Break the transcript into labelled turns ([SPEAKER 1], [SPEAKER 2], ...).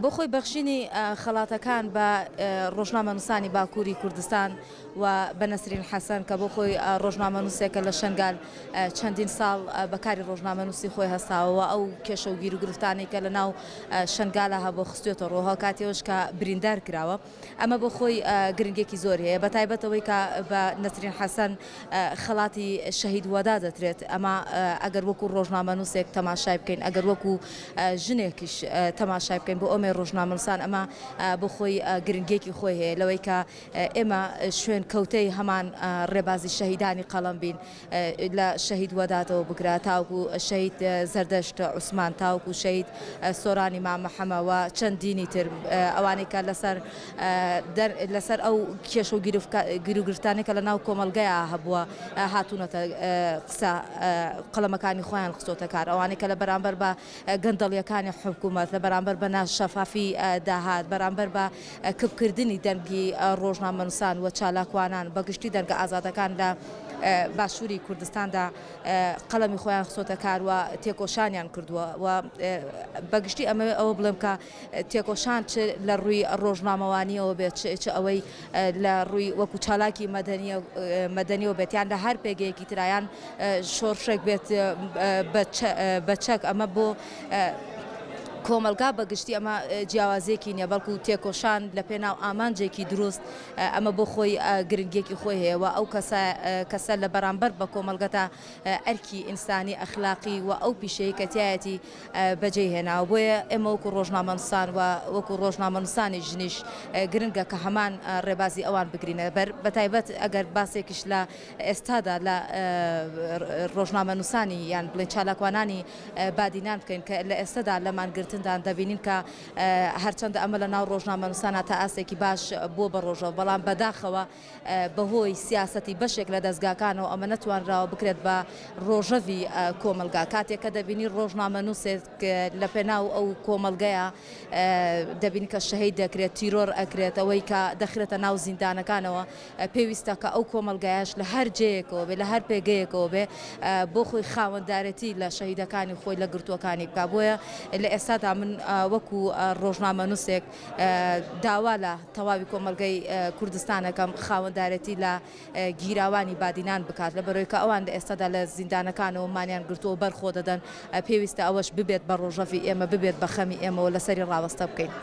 [SPEAKER 1] بۆ خۆی بەخشینی خەڵاتەکان بە ڕۆژنامەنووسانی باکووری کوردستان و بە نەسرین حەسەن کە بۆ خۆی ڕۆژنامەنووسێکە لە شنگال چەندین ساڵ بەکاری ڕۆژنامەنووسی خۆی هەستاوەوە ئەو کێشە و گیر و گرفتانی کە لە ناو شنگالە هەبوو خستێتە ڕۆها کاتێوەش کە بریندار کراوە ئەمە بۆ خۆی گرنگێکی زۆر هەیە بە تایبەتەوەی کە بە نەسرین حەسەن خەڵاتی شەهید وەدا دەترێت ئەمە ئەگەر وەکو ڕۆژنامەنووسێک تەماشای بکەین ئەگەر وەکو ژنێکیش تەماشای بکەین بۆ ئەمێ ڕۆژنامەنووسان ئەمە بۆ خۆی گرنگێکی خۆی هەیە لەوەی کە ئێمە شوێن کەوتەی هەمان ڕێبازی شەهیدانی قەڵەم بین لە شەهید وەداتەوە بگرا تاوکو شەهید زەردەشت عوسمان تاوکو شەهید سۆرانی مامەحەمە و چەندینی تر ئەوانەی کە لەسەر ئەو کێش و گیرروگرفتانێکە لە ناو کۆمەلگەیە هەبووە هاتوونەتە قسە قەڵەمەکانی خۆیان خستۆتە کار ئەوانەی کە لە بەرامبەر بە گەندەڵیەکانی حکوومەت لە بەرامبەر بە ناشەفافی داهات بەرامبەر بە کبکردنی دەنگی ڕۆژنامەنووسان و چالاکوانان بەگشتی دەنگە ئازادەکان لە باشووری کوردستاندا قەڵەمی خۆیان خستۆتە کار و تێکۆشانیان کردووە و بەگشتی ئەوە بڵێم کە تێکۆشان لە ڕووی ڕۆژنامەوانیەوە بێت چ ئەوەی لە ڕووی وەکو چالاکی مەدەنیەوە بێتیان لە هەر پێگەیەکی ترایان شۆڕشێک بێت بە چەک ئەمە بۆ کۆمەلگا بەگشتی ئەمە جیاوازێکی نییە بەڵکو تێکۆشان لە پێناو ئامانجێکی دروست ئەمە بۆ خۆی گرنگێکی خۆی هەیە و ئەو کەسە لە بەرامبەر بە کۆمەلگەتە ئەرکی ئینسانی ئەخلاقی و ئەو پیشەیە کە تایەتی بەجێ هێناوە بۆیە ئێمە وەکو ڕۆژنامەنووسان و وەکو ڕۆژنامەنووسانی ژنیش گرنگە کە هەمان ڕێبازی ئەوان بگرینە بەتایبەت ئەگەر باسێکیش لە ئێستادا لە ڕۆژنامەنووسانی یان بڵێن چالاکوانانی بادینان بکەین کە لە ئێستادا لەمانگرتن دەبینین کە هەرچەندە ئەمە لە ناو ڕۆژنامەنووسانە تا ئاسێکی باش بۆ بە ڕۆژەوە بەڵام بەداخەوە بەهۆی سیاسەتی بەشێک لە دەستگاکانەوە ئەمە نەتوانراوە بکرێت بە ڕۆژەوی کۆمەلگا کاتێک کە دەبینی ڕۆژنامەنووسێت لە پێناو ئەو کۆمەلگەیە دەبینی کە شەهید دەکرێت تیرۆر ئەکرێت ئەوەی کە دەخرێتە ناو زیندانەکانەوە پێویستە کە ئەو کۆمەلگایش لە هەر جەیەکەوە بێ لە هەر پێگەیەکەوە بێ بۆ خۆی خاوەنددارەتی لە شەهیدەکانی خۆی لە گرتووەکانی بکە بۆیە لە ئێستادا من وەکو ڕۆژنامەنووسێک داوا لە تەواوی کۆمەلگەی کوردستانەکەم خاوەنددارەتی لە گیراوانی بادینان بکات لە بەرەوەی کە ئەوان لە ئێستادا لە زیندانەکانەوە مانیان گرتووە بەرخۆ دەدەن پێویستە ئەوەش ببێت بە ڕۆژەوی ئێمە ببێت بە خەمی ئێمەوە لەسەری ڕاوەستە بکەین.